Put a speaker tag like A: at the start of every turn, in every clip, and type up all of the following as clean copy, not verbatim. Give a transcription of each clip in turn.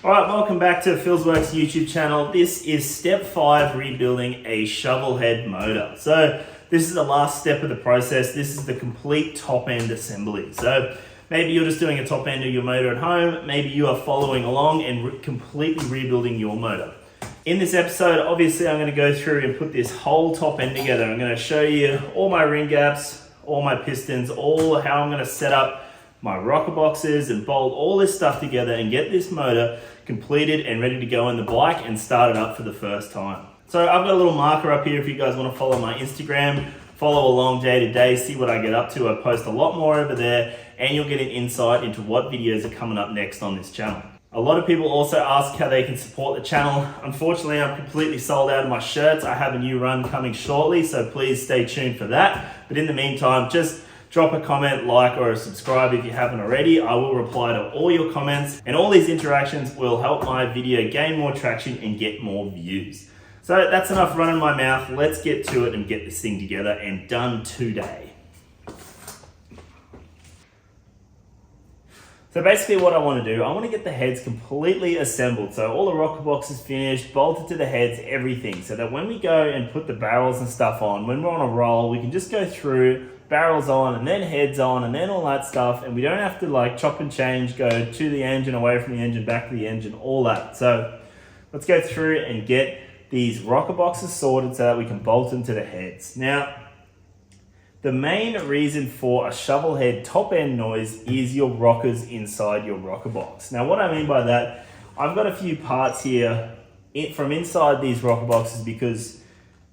A: Alright, welcome back to Philsworks YouTube channel. This is step 5, rebuilding a Shovelhead motor. So this is the last step of the process. This is the complete top end assembly. So maybe you're just doing a top end of your motor at home. Maybe you are following along and completely rebuilding your motor. In this episode, obviously I'm going to go through and put this whole top end together. I'm going to show you all my ring gaps, all my pistons, all how I'm going to set up my rocker boxes and bolt all this stuff together and get this motor completed and ready to go on the bike and start it up for the first time. So I've got a little marker up here if you guys want to follow my Instagram, follow along day to day, see what I get up to. I post a lot more over there and you'll get an insight into what videos are coming up next on this channel. A lot of people also ask how they can support the channel. Unfortunately, I'm completely sold out of my shirts. I have a new run coming shortly, so please stay tuned for that. But in the meantime, just drop a comment, like, or subscribe if you haven't already. I will reply to all your comments, and all these interactions will help my video gain more traction and get more views. So that's enough running my mouth. Let's get to it and get this thing together and done today. So basically what I want to do, I want to get the heads completely assembled. So all the rocker boxes finished, bolted to the heads, everything. So that when we go and put the barrels and stuff on, when we're on a roll, we can just go through, barrels on and then heads on and then all that stuff, and we don't have to like chop and change, go to the engine, away from the engine, back to the engine, all that. So let's go through and get these rocker boxes sorted so that we can bolt them to the heads. Now, the main reason for a Shovelhead top end noise is your rockers inside your rocker box. Now what I mean by that, I've got a few parts here from inside these rocker boxes because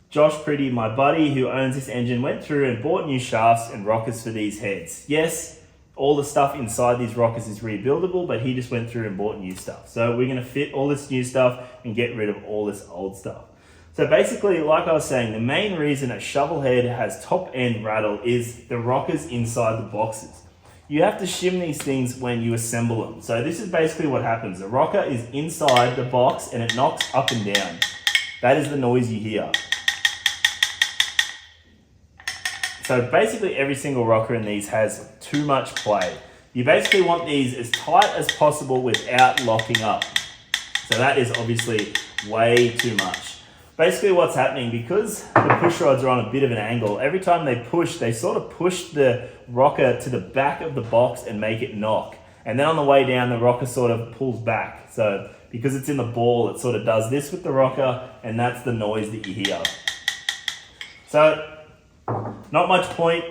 A: Josh Pretty, my buddy who owns this engine, went through and bought new shafts and rockers for these heads. Yes, all the stuff inside these rockers is rebuildable, but he just went through and bought new stuff. So we're gonna fit all this new stuff and get rid of all this old stuff. So basically, like I was saying, the main reason a Shovelhead has top end rattle is the rockers inside the boxes. You have to shim these things when you assemble them. So this is basically what happens. The rocker is inside the box and it knocks up and down. That is the noise you hear. So basically every single rocker in these has too much play. You basically want these as tight as possible without locking up. So that is obviously way too much. Basically what's happening, because the push rods are on a bit of an angle, every time they push, they sort of push the rocker to the back of the box and make it knock. And then on the way down, the rocker sort of pulls back. So because it's in the ball, it sort of does this with the rocker, and that's the noise that you hear. So not much point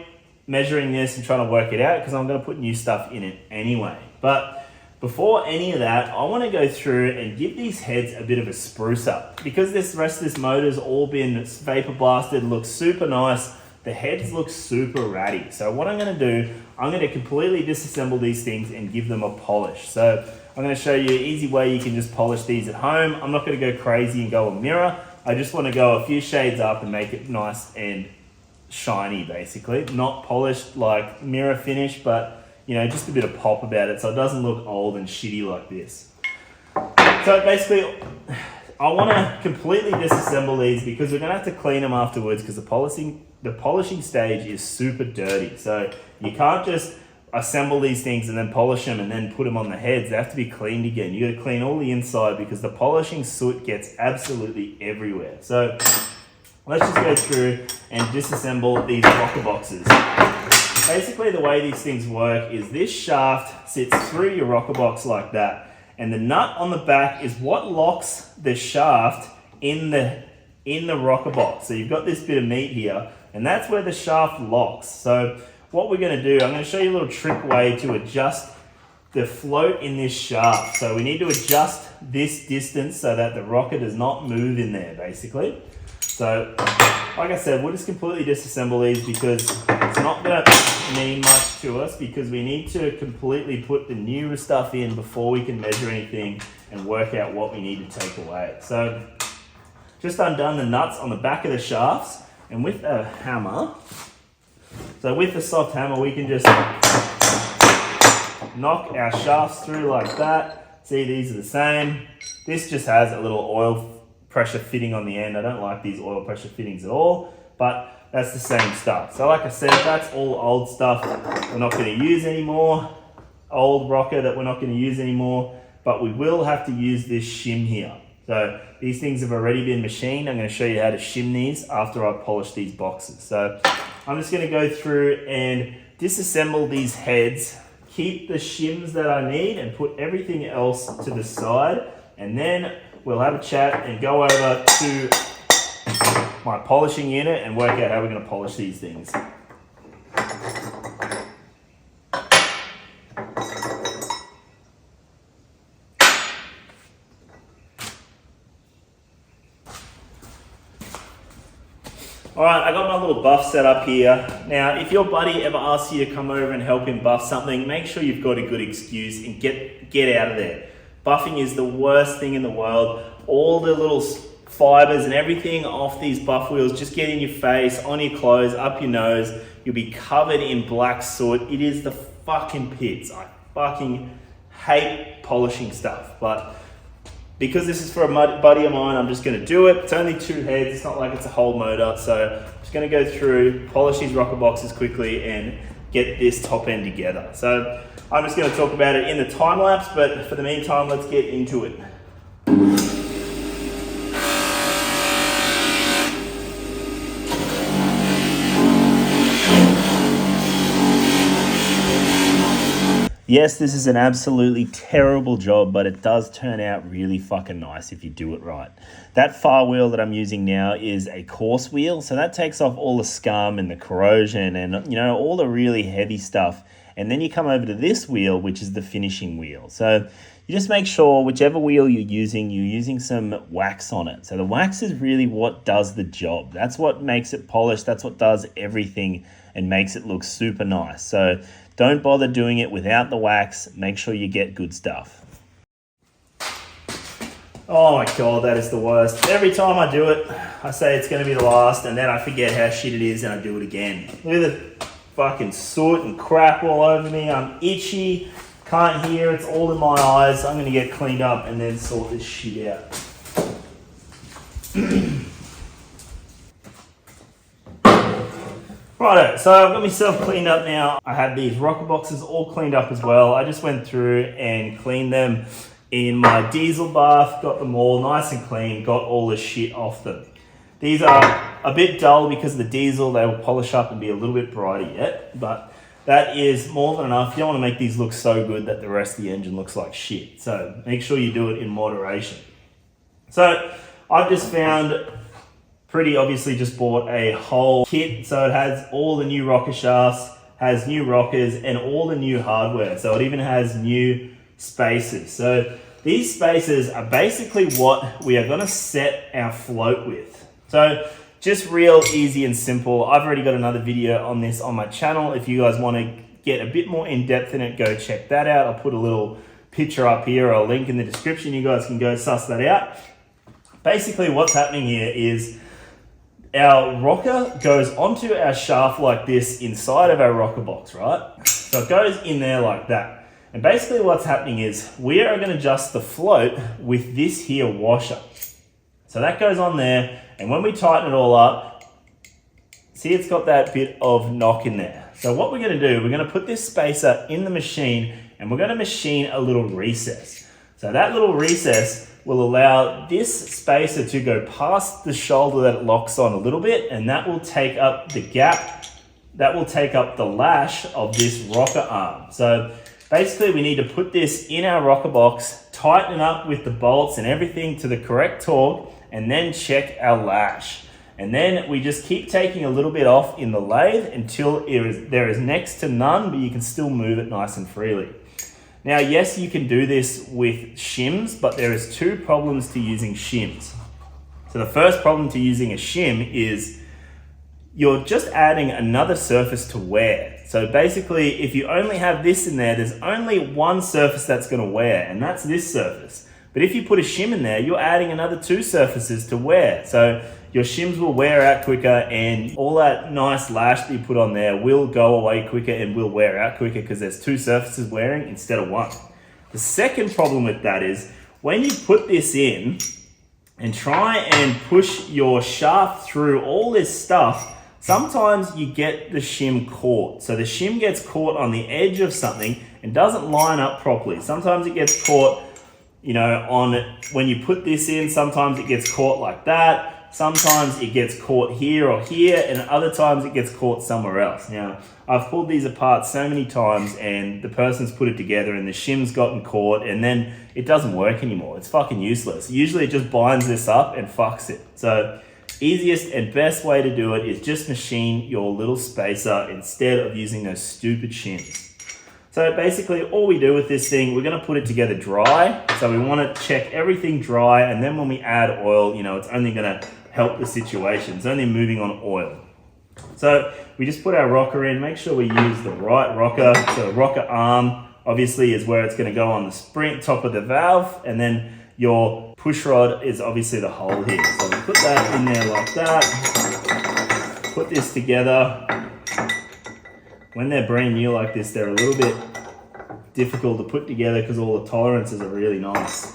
A: measuring this and trying to work it out because I'm going to put new stuff in it anyway. But before any of that, I want to go through and give these heads a bit of a spruce up. Because this rest of this motor's all been vapor blasted, looks super nice, the heads look super ratty. So what I'm going to do, I'm going to completely disassemble these things and give them a polish. So I'm going to show you an easy way you can just polish these at home. I'm not going to go crazy and go a mirror. I just want to go a few shades up and make it nice and shiny, basically. Not polished like mirror finish, but you know, just a bit of pop about it so it doesn't look old and shitty like this. So basically I want to completely disassemble these because we're going to have to clean them afterwards because the polishing stage is super dirty. So you can't just assemble these things and then polish them and then put them on the heads. They have to be cleaned again. You got to clean all the inside because the polishing soot gets absolutely everywhere. So let's just go through and disassemble these rocker boxes. Basically the way these things work is this shaft sits through your rocker box like that, and the nut on the back is what locks the shaft in the rocker box. So you've got this bit of meat here, and that's where the shaft locks. So what we're going to do, I'm going to show you a little trick way to adjust the float in this shaft. So we need to adjust this distance so that the rocker does not move in there, basically. So, like I said, we'll just completely disassemble these because it's not going to mean much to us because we need to completely put the newer stuff in before we can measure anything and work out what we need to take away. So, just undone the nuts on the back of the shafts, and with a hammer, so with the soft hammer, we can just knock our shafts through like that. See, these are the same. This just has a little oil pressure fitting on the end. I don't like these oil pressure fittings at all, but that's the same stuff. So like I said, that's all old stuff we're not going to use anymore. Old rocker that we're not going to use anymore. but we will have to use this shim here. So these things have already been machined. I'm going to show you how to shim these after I polish these boxes. So I'm just going to go through and disassemble these heads, keep the shims that I need and put everything else to the side. And then we'll have a chat and go over to my polishing unit and work out how we're going to polish these things. Alright, I got my little buff set up here. Now, if your buddy ever asks you to come over and help him buff something, make sure you've got a good excuse and get out of there. Buffing is the worst thing in the world. All the little fibers and everything off these buff wheels just get in your face, on your clothes, up your nose. You'll be covered in black soot. It is the fucking pits. I fucking hate polishing stuff, but because this is for a buddy of mine, I'm just going to do it. It's only 2 heads. It's not like it's a whole motor. So I'm just going to go through, polish these rocker boxes quickly and get this top end together. So I'm just going to talk about it in the time lapse, but for the meantime, let's get into it. Yes, this is an absolutely terrible job, but it does turn out really fucking nice if you do it right. That far wheel that I'm using now is a coarse wheel, so that takes off all the scum and the corrosion and, you know, all the really heavy stuff. And then you come over to this wheel, which is the finishing wheel. So you just make sure whichever wheel you're using some wax on it. So the wax is really what does the job. That's what makes it polished. That's what does everything and makes it look super nice. So don't bother doing it without the wax. Make sure you get good stuff. Oh my God, that is the worst. Every time I do it, I say it's going to be the last, and then I forget how shit it is and I do it again. Look at the fucking soot and crap all over me. I'm itchy, can't hear, it's all in my eyes. I'm going to get cleaned up and then sort this shit out. Righto, so I've got myself cleaned up now. I have these rocker boxes all cleaned up as well. I just went through and cleaned them in my diesel bath, got them all nice and clean, got all the shit off them. These are a bit dull because of the diesel. They will polish up and be a little bit brighter yet, but that is more than enough. You don't want to make these look so good that the rest of the engine looks like shit. So make sure you do it in moderation. So I've just found, pretty obviously just bought a whole kit. So it has all the new rocker shafts, has new rockers and all the new hardware. So it even has new spacers. So these spacers are basically what we are going to set our float with. So just real easy and simple. I've already got another video on this on my channel. If you guys want to get a bit more in depth in it, go check that out. I'll put a little picture up here or a link in the description. You guys can go suss that out. Basically what's happening here is our rocker goes onto our shaft like this inside of our rocker box, right? So it goes in there like that. And basically what's happening is we are going to adjust the float with this here washer. So that goes on there, and when we tighten it all up, see it's got that bit of knock in there. So what we're going to do, we're going to put this spacer in the machine and we're going to machine a little recess. So that little recess will allow this spacer to go past the shoulder that it locks on a little bit, and that will take up the gap, that will take up the lash of this rocker arm. So basically we need to put this in our rocker box, tighten it up with the bolts and everything to the correct torque, and then check our lash. And then we just keep taking a little bit off in the lathe until there is next to none, but you can still move it nice and freely. Now, yes, you can do this with shims, but there is 2 problems to using shims. So the first problem to using a shim is you're just adding another surface to wear. So basically, if you only have this in there, there's only one surface that's going to wear, and that's this surface. But if you put a shim in there, you're adding another 2 surfaces to wear. So your shims will wear out quicker, and all that nice lash that you put on there will go away quicker and will wear out quicker because there's 2 surfaces wearing instead of 1. The second problem with that is when you put this in and try and push your shaft through all this stuff, sometimes you get the shim caught. So the shim gets caught on the edge of something and doesn't line up properly. Sometimes it gets caught you know, on when you put this in, sometimes it gets caught like that. Sometimes it gets caught here or here, and other times it gets caught somewhere else. Now, I've pulled these apart so many times, and the person's put it together, and the shim's gotten caught, and then it doesn't work anymore. It's fucking useless. Usually it just binds this up and fucks it. So, easiest and best way to do it is just machine your little spacer instead of using those stupid shims. So basically all we do with this thing, we're gonna put it together dry. So we wanna check everything dry, and then when we add oil, you know, it's only gonna help the situation. It's only moving on oil. So we just put our rocker in, make sure we use the right rocker. So the rocker arm obviously is where it's gonna go on the spring, top of the valve, and then your push rod is obviously the hole here. So we put that in there like that, put this together. When they're brand new like this, they're a little bit difficult to put together because all the tolerances are really nice.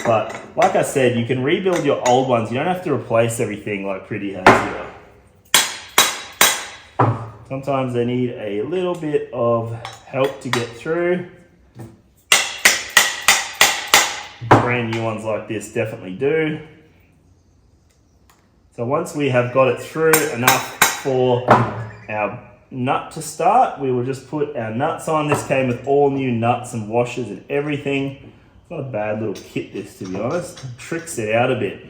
A: But like I said, you can rebuild your old ones. You don't have to replace everything like Pretty has here. Sometimes they need a little bit of help to get through. Brand new ones like this definitely do. So once we have got it through enough for our nut to start, we will just put our nuts on. This came with all new nuts and washers and everything. It's not a bad little kit, this, to be honest. It tricks it out a bit.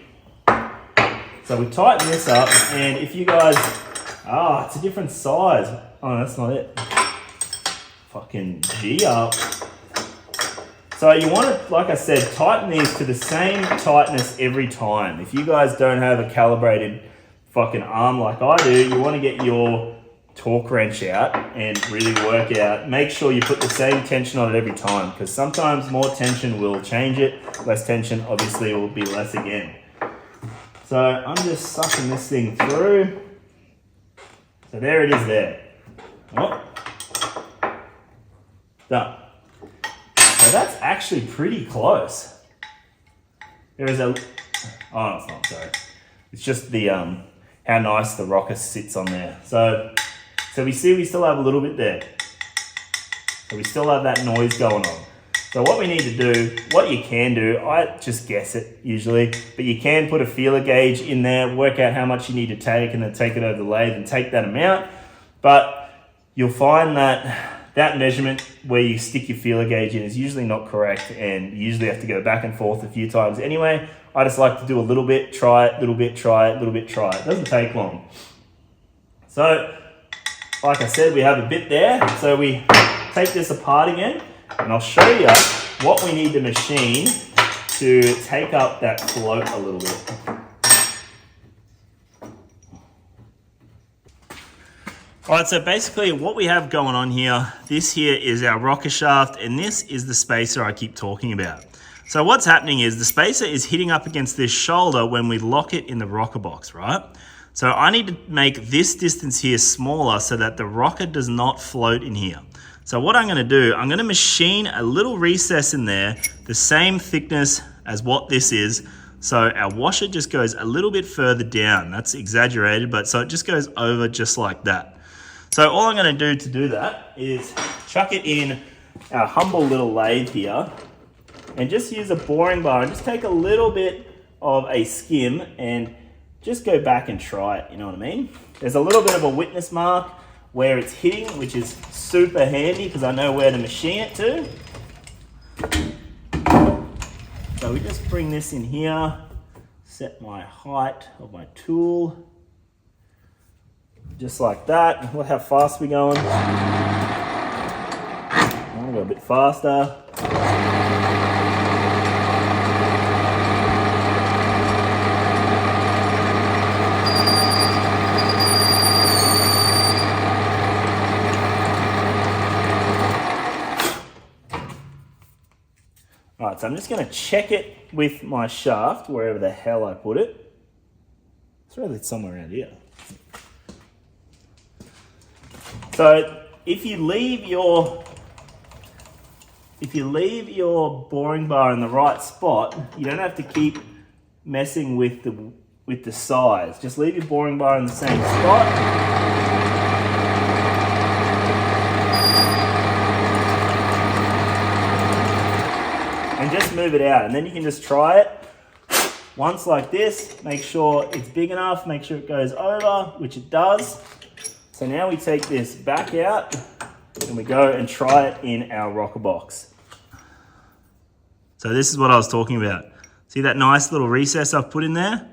A: So we tighten this up, and if you guys, it's a different size. Oh, that's not it. Fucking G up. So you want to, like I said, tighten these to the same tightness every time. If you guys don't have a calibrated fucking arm like I do, you want to get your torque wrench out and really work out. Make sure you put the same tension on it every time, because sometimes more tension will change it. Less tension obviously will be less again. So I'm just sucking this thing through. So there it is there. Oh. Done. So that's actually pretty close. There is a, oh no, it's not, sorry. It's just the, how nice the rocker sits on there. So we see we still have a little bit there. So we still have that noise going on. So what we need to do, what you can do, I just guess it usually, but you can put a feeler gauge in there, work out how much you need to take, and then take it over the lathe and take that amount. But you'll find that that measurement where you stick your feeler gauge in is usually not correct, and you usually have to go back and forth a few times anyway. I just like to do a little bit, try it, little bit, try it, little bit, try it. It doesn't take long. So, like I said, we have a bit there. So we take this apart again, and I'll show you what we need to machine to take up that float a little bit. All right, so basically what we have going on here, this here is our rocker shaft, and this is the spacer I keep talking about. So what's happening is the spacer is hitting up against this shoulder when we lock it in the rocker box, right? So I need to make this distance here smaller so that the rocker does not float in here. So what I'm gonna do, I'm gonna machine a little recess in there, the same thickness as what this is. So our washer just goes a little bit further down. That's exaggerated, but so it just goes over just like that. So all I'm gonna do to do that is chuck it in our humble little lathe here and just use a boring bar and just take a little bit of a skim and just go back and try it, you know what I mean? There's a little bit of a witness mark where it's hitting, which is super handy because I know where to machine it to. So we just bring this in here, set my height of my tool, just like that. Look how fast we're going. I'll go a bit faster. Alright, so I'm just going to check it with my shaft, wherever the hell I put it. It's really somewhere around here. So if you leave your boring bar in the right spot, you don't have to keep messing with the size. Just leave your boring bar in the same spot. And just move it out, and then you can just try it once like this. Make sure it's big enough, make sure it goes over, which it does. So now we take this back out and we go and try it in our rocker box. So this is what I was talking about. See that nice little recess I've put in there?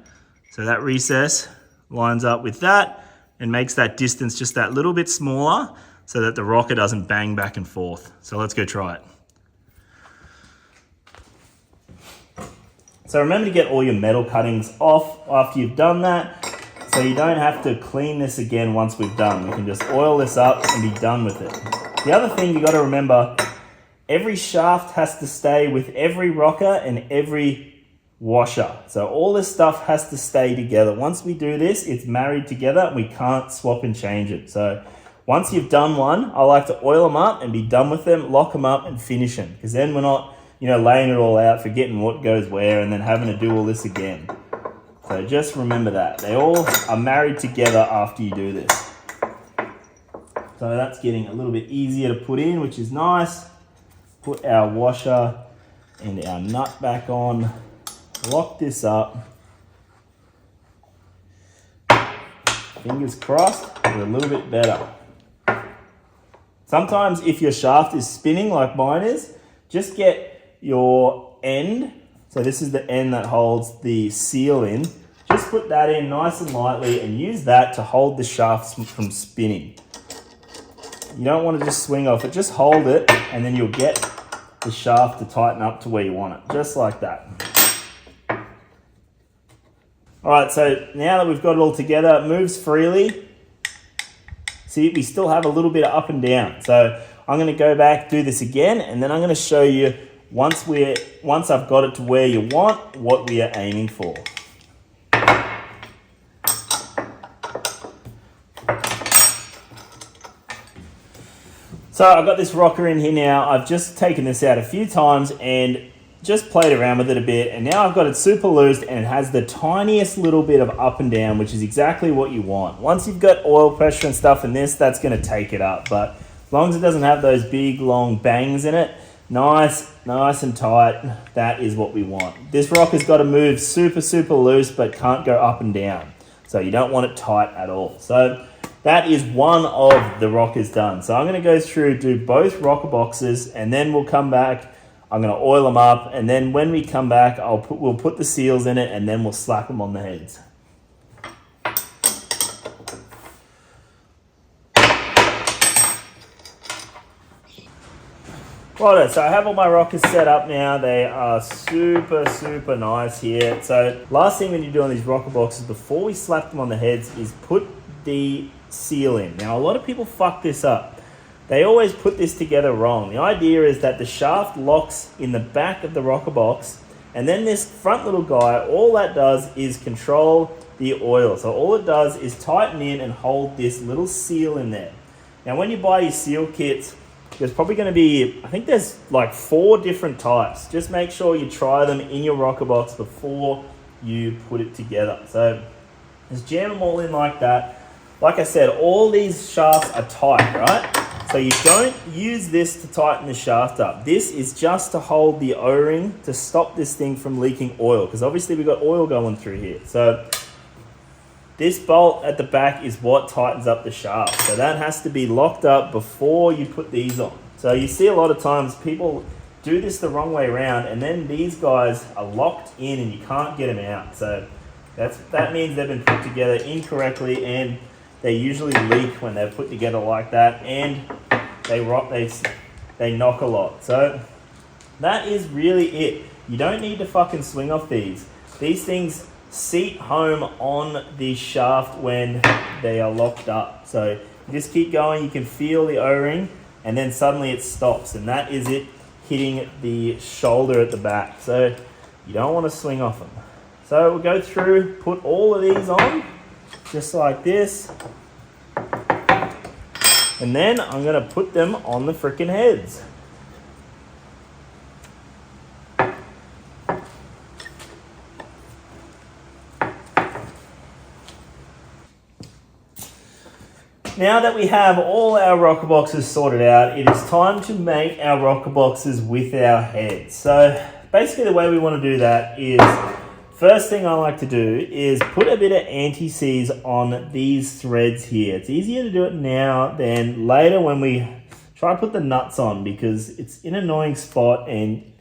A: So that recess lines up with that and makes that distance just that little bit smaller so that the rocker doesn't bang back and forth. So let's go try it. So remember to get all your metal cuttings off after you've done that, so you don't have to clean this again once we've done. We can just oil this up and be done with it. The other thing you got to remember, every shaft has to stay with every rocker and every washer. So all this stuff has to stay together. Once we do this, it's married together and we can't swap and change it. So once you've done one, I like to oil them up and be done with them, lock them up and finish them. Because then we're not, laying it all out, forgetting what goes where and then having to do all this again. So just remember that. They all are married together after you do this. So that's getting a little bit easier to put in, which is nice. Put our washer and our nut back on. Lock this up. Fingers crossed, we're a little bit better. Sometimes if your shaft is spinning like mine is, just get your end. So this is the end that holds the seal in. Just put that in nice and lightly and use that to hold the shaft from spinning. You don't want to just swing off it, just hold it and then you'll get the shaft to tighten up to where you want it, just like that. All right, so now that we've got it all together, it moves freely. See, we still have a little bit of up and down. So I'm gonna go back, do this again, and then I'm gonna show you once I've got it to where you want, what we are aiming for. So I've got this rocker in here now. I've just taken this out a few times and just played around with it a bit, and now I've got it super loose and it has the tiniest little bit of up and down, which is exactly what you want. Once you've got oil pressure and stuff in this, that's going to take it up, but as long as it doesn't have those big long bangs in it, nice and tight, that is what we want. This rocker's got to move super loose but can't go up and down, so you don't want it tight at all. So that is one of the rockers done. So I'm going to go through, do both rocker boxes, and then we'll come back. I'm going to oil them up, and then when we come back, we'll put the seals in it, and then we'll slap them on the heads. Right, so I have all my rockers set up now. They are super nice here. So last thing when you do on these rocker boxes, before we slap them on the heads, is put the seal in. Now, a lot of people fuck this up. They always put this together wrong. The idea is that the shaft locks in the back of the rocker box, and then this front little guy, all that does is control the oil. So all it does is tighten in and hold this little seal in there. Now, when you buy your seal kits, there's probably going to be, I think there's like 4 different types. Just make sure you try them in your rocker box before you put it together. So just jam them all in like that. Like I said, all these shafts are tight, right? So you don't use this to tighten the shaft up. This is just to hold the O-ring to stop this thing from leaking oil, because obviously we've got oil going through here. So this bolt at the back is what tightens up the shaft. So that has to be locked up before you put these on. So you see a lot of times people do this the wrong way around, and then these guys are locked in and you can't get them out. So that means they've been put together incorrectly, and they usually leak when they're put together like that, and they knock a lot. So that is really it. You don't need to fucking swing off these. These things seat home on the shaft when they are locked up. So you just keep going, you can feel the O-ring, and then suddenly it stops, and that is it hitting the shoulder at the back. So you don't want to swing off them. So we'll go through, put all of these on, just like this. And then I'm going to put them on the frickin' heads. Now that we have all our rocker boxes sorted out, it is time to make our rocker boxes with our heads. So basically the way we want to do that is, first thing I like to do is put a bit of anti-seize on these threads here. It's easier to do it now than later when we try to put the nuts on, because it's in an annoying spot and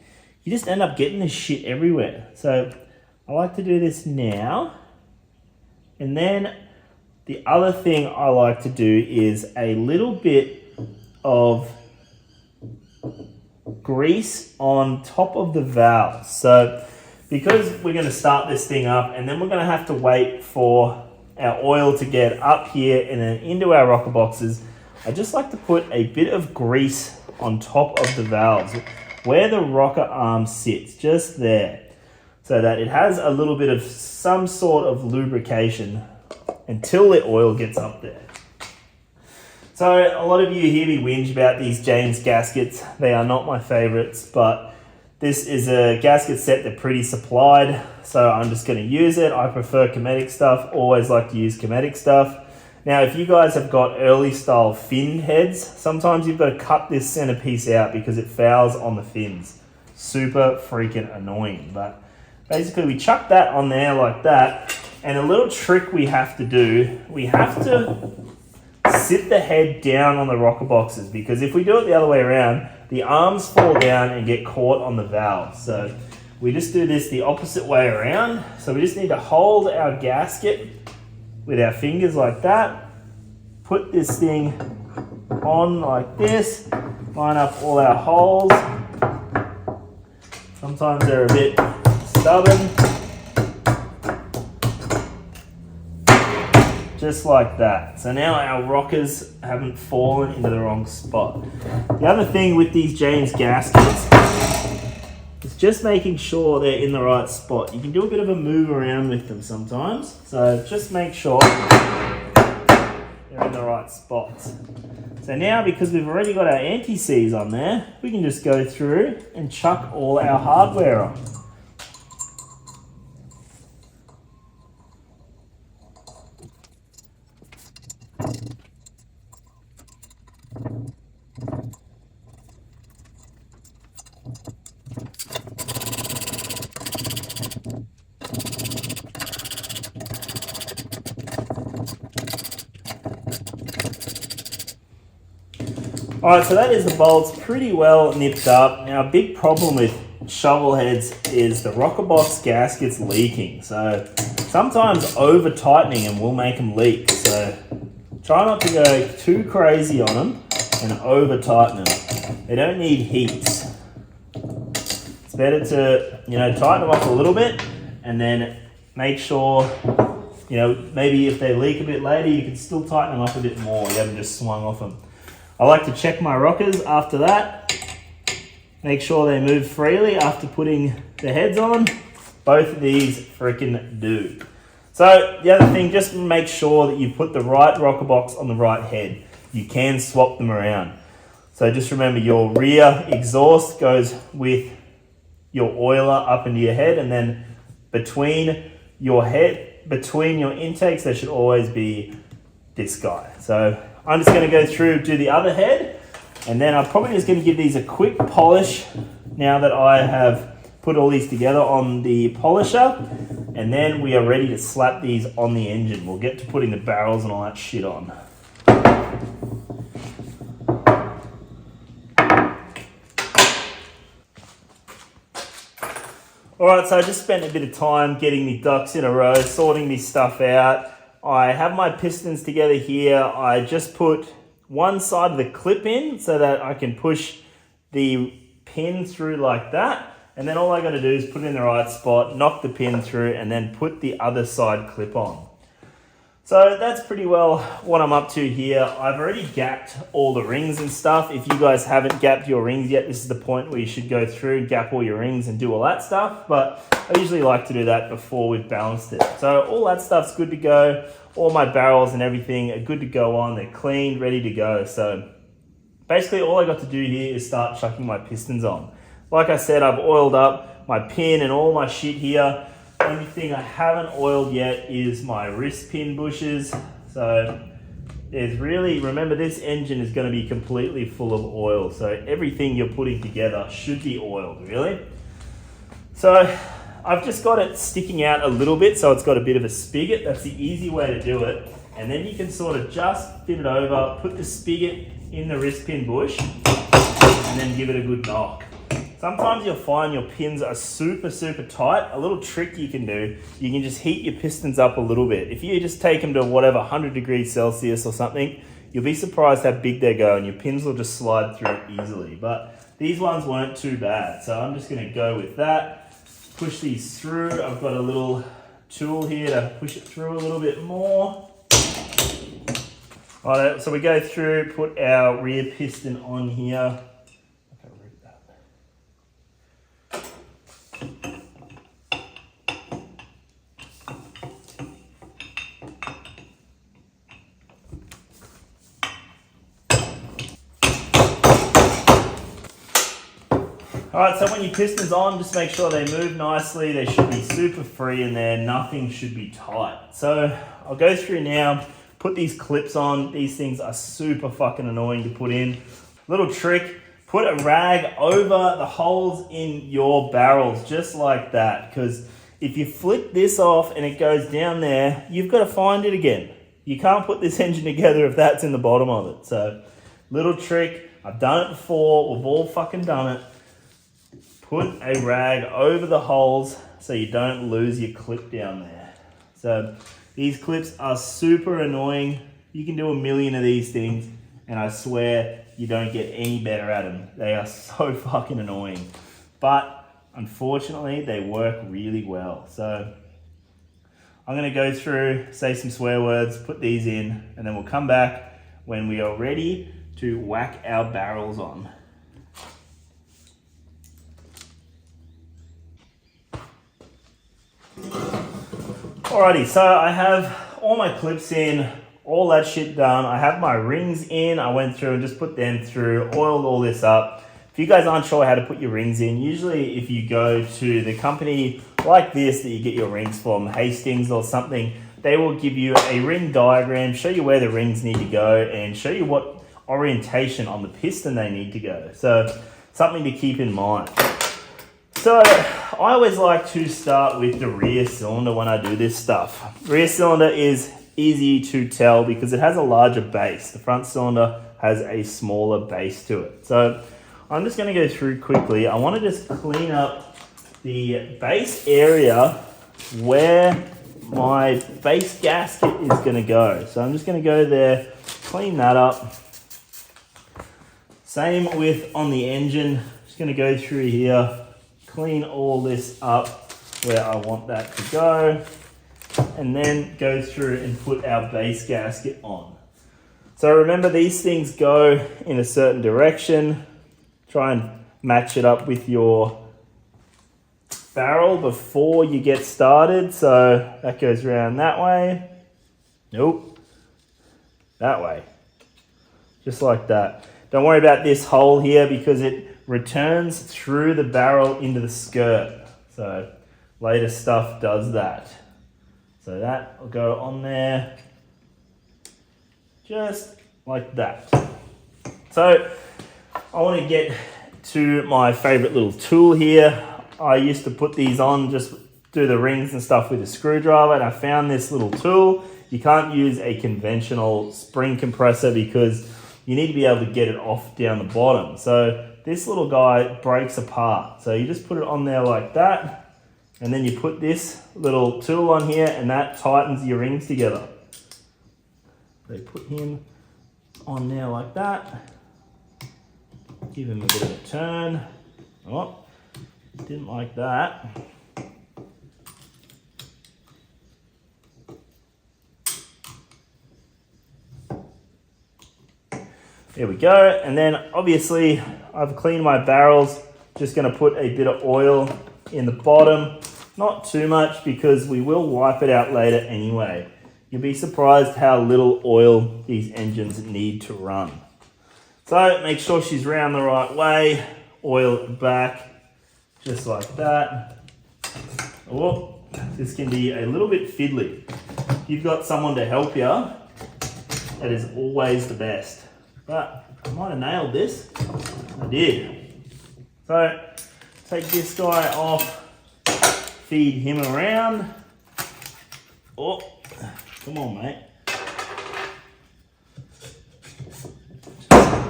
A: you just end up getting this shit everywhere. So I like to do this now. And then the other thing I like to do is a little bit of grease on top of the valve. So because we're going to start this thing up and then we're going to have to wait for our oil to get up here and then into our rocker boxes, I just like to put a bit of grease on top of the valves where the rocker arm sits, just there, so that it has a little bit of some sort of lubrication until the oil gets up there. So a lot of you hear me whinge about these James gaskets. They are not my favorites, but this is a gasket set that's pretty supplied, so I'm just going to use it. I prefer Cometic stuff, always like to use Cometic stuff. Now, if you guys have got early style finned heads, sometimes you've got to cut this centerpiece out because it fouls on the fins. Super freaking annoying. But basically we chuck that on there like that. And a little trick we have to do, we have to sit the head down on the rocker boxes, because if we do it the other way around, the arms fall down and get caught on the valve. So we just do this the opposite way around. So we just need to hold our gasket with our fingers like that, put this thing on like this, line up all our holes. Sometimes they're a bit stubborn. Just like that. So now our rockers haven't fallen into the wrong spot. The other thing with these James gaskets is just making sure they're in the right spot. You can do a bit of a move around with them sometimes. So just make sure they're in the right spots. So now, because we've already got our anti-seize on there, we can just go through and chuck all our hardware on. Alright, so that is the bolts pretty well nipped up. Now, a big problem with shovel heads is the rocker box gaskets leaking. So sometimes over tightening them will make them leak. So try not to go too crazy on them and over tighten them. They don't need heats. It's better to, tighten them up a little bit and then make sure, maybe if they leak a bit later, you can still tighten them up a bit more. You haven't just swung off them. I like to check my rockers after that. Make sure they move freely after putting the heads on. Both of these freaking do. So the other thing, just make sure that you put the right rocker box on the right head. You can swap them around. So just remember, your rear exhaust goes with your oiler up into your head, and then between your intakes, there should always be this guy. So I'm just going to go through, do the other head, and then I'm probably just going to give these a quick polish now that I have put all these together on the polisher, and then we are ready to slap these on the engine. We'll get to putting the barrels and all that shit on. Alright, so I just spent a bit of time getting my ducks in a row, sorting my stuff out. I have my pistons together here. I just put one side of the clip in so that I can push the pin through like that. And then all I got to do is put it in the right spot, knock the pin through, and then put the other side clip on. So that's pretty well what I'm up to here. I've already gapped all the rings and stuff. If you guys haven't gapped your rings yet, this is the point where you should go through, gap all your rings and do all that stuff. But I usually like to do that before we've balanced it. So all that stuff's good to go. All my barrels and everything are good to go on. They're clean, ready to go. So basically all I got to do here is start chucking my pistons on. Like I said, I've oiled up my pin and all my shit here. The only thing I haven't oiled yet is my wrist pin bushes. So there's really, remember, this engine is going to be completely full of oil. So everything you're putting together should be oiled, really. So I've just got it sticking out a little bit, so it's got a bit of a spigot. That's the easy way to do it. And then you can sort of just fit it over, put the spigot in the wrist pin bush, and then give it a good knock. Sometimes you'll find your pins are super, super tight. A little trick you can do, you can just heat your pistons up a little bit. If you just take them to whatever, 100 degrees Celsius or something, you'll be surprised how big they go and your pins will just slide through easily. But these ones weren't too bad. So I'm just gonna go with that, push these through. I've got a little tool here to push it through a little bit more. All right, so we go through, put our rear piston on here. Alright, so when your piston's on, just make sure they move nicely. They should be super free in there. Nothing should be tight. So I'll go through now, put these clips on. These things are super fucking annoying to put in. Little trick, put a rag over the holes in your barrels, just like that. Because if you flick this off and it goes down there, you've got to find it again. You can't put this engine together if that's in the bottom of it. So little trick, I've done it before. We've all fucking done it. Put a rag over the holes so you don't lose your clip down there. So these clips are super annoying. You can do a million of these things and I swear you don't get any better at them. They are so fucking annoying. But unfortunately, they work really well. So I'm gonna go through, say some swear words, put these in, and then we'll come back when we are ready to whack our barrels on. Alrighty, so I have all my clips in, all that shit done. I have my rings in. I went through and just put them through, oiled all this up. If you guys aren't sure how to put your rings in, usually if you go to the company like this that you get your rings from, Hastings or something, they will give you a ring diagram, show you where the rings need to go and show you what orientation on the piston they need to go. So something to keep in mind. So I always like to start with the rear cylinder when I do this stuff. Rear cylinder is easy to tell because it has a larger base. The front cylinder has a smaller base to it. So I'm just going to go through quickly. I want to just clean up the base area where my base gasket is going to go. So I'm just going to go there, clean that up. Same with on the engine. Just going to go through here. Clean all this up where I want that to go, and then go through and put our base gasket on. So remember, these things go in a certain direction. Try and match it up with your barrel before you get started. So that goes around that way. Nope. That way. Just like that. Don't worry about this hole here because it returns through the barrel into the skirt. So later stuff does that. So that will go on there just like that. So I want to get to my favorite little tool here. I used to put these on, just do the rings and stuff with a screwdriver, and I found this little tool. You can't use a conventional spring compressor because you need to be able to get it off down the bottom. So this little guy breaks apart. So you just put it on there like that, and then you put this little tool on here and that tightens your rings together. They put him on there like that. Give him a bit of a turn. Oh, didn't like that. There we go. And then obviously I've cleaned my barrels. Just going to put a bit of oil in the bottom. Not too much because we will wipe it out later anyway. You'll be surprised how little oil these engines need to run. So make sure she's round the right way. Oil it back just like that. Oh, this can be a little bit fiddly. If you've got someone to help you, that is always the best. But I might have nailed this. I did. So take this guy off. feed him around. Oh, come on, mate.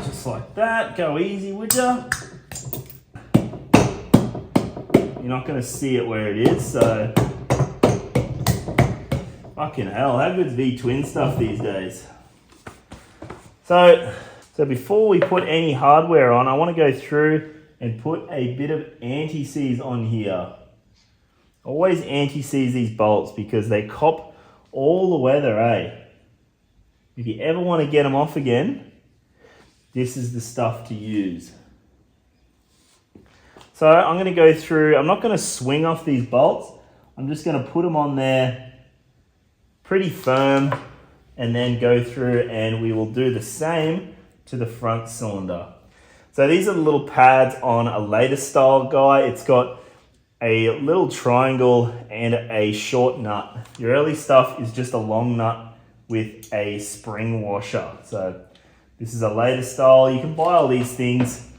A: Just like that. Go easy, would ya? You're not going to see it where it is, so... Fucking hell, how good's V-twin stuff these days? So before we put any hardware on, I want to go through and put a bit of anti-seize on here. Always anti-seize these bolts because they cop all the weather, eh? If you ever want to get them off again, this is the stuff to use. So I'm going to go through, I'm not going to swing off these bolts. I'm just going to put them on there pretty firm and then go through and we will do the same to the front cylinder. So these are the little pads on a later style guy. It's got a little triangle and a short nut. Your early stuff is just a long nut with a spring washer. So this is a later style. You can buy all these things.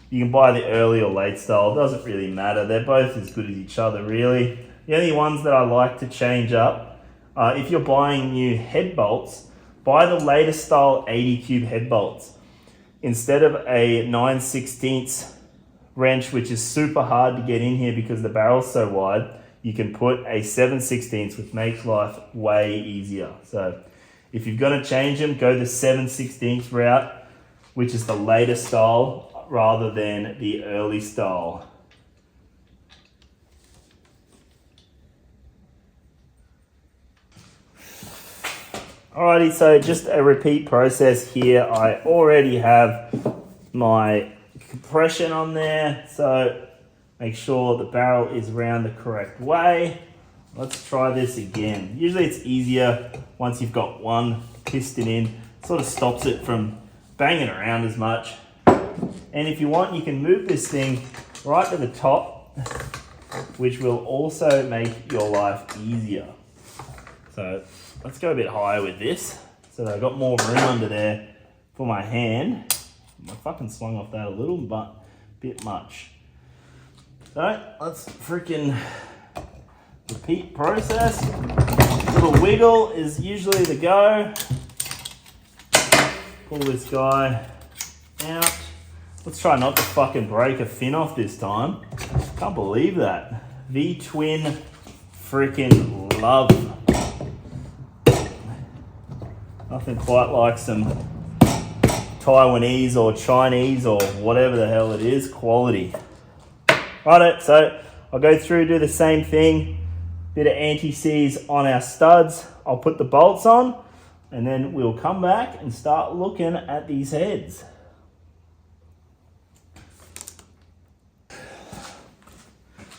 A: You can buy the early or late style. It doesn't really matter. They're both as good as each other, really. The only ones that I like to change up, if you're buying new head bolts, buy the later style 80 cube head bolts. Instead of a 9/16 wrench, which is super hard to get in here because the barrel's so wide, you can put a 7/16, which makes life way easier. So if you're going to change them, go the 7/16 route, which is the later style rather than the early style. Alrighty, so just a repeat process here. I already have my compression on there, so make sure the barrel is round the correct way. Let's try this again. Usually it's easier once you've got one piston in, sort of stops it from banging around as much. And if you want, you can move this thing right to the top, which will also make your life easier. So let's go a bit higher with this so that I've got more room under there for my hand. I fucking swung off that a little, but a bit much. So let's freaking repeat process. Little wiggle is usually the go. Pull this guy out. Let's try not to fucking break a fin off this time. Can't believe that. V-twin freaking love. Nothing quite like some Taiwanese or Chinese or whatever the hell it is quality. Righto, so I'll go through, do the same thing. Bit of anti-seize on our studs. I'll put the bolts on and then we'll come back and start looking at these heads.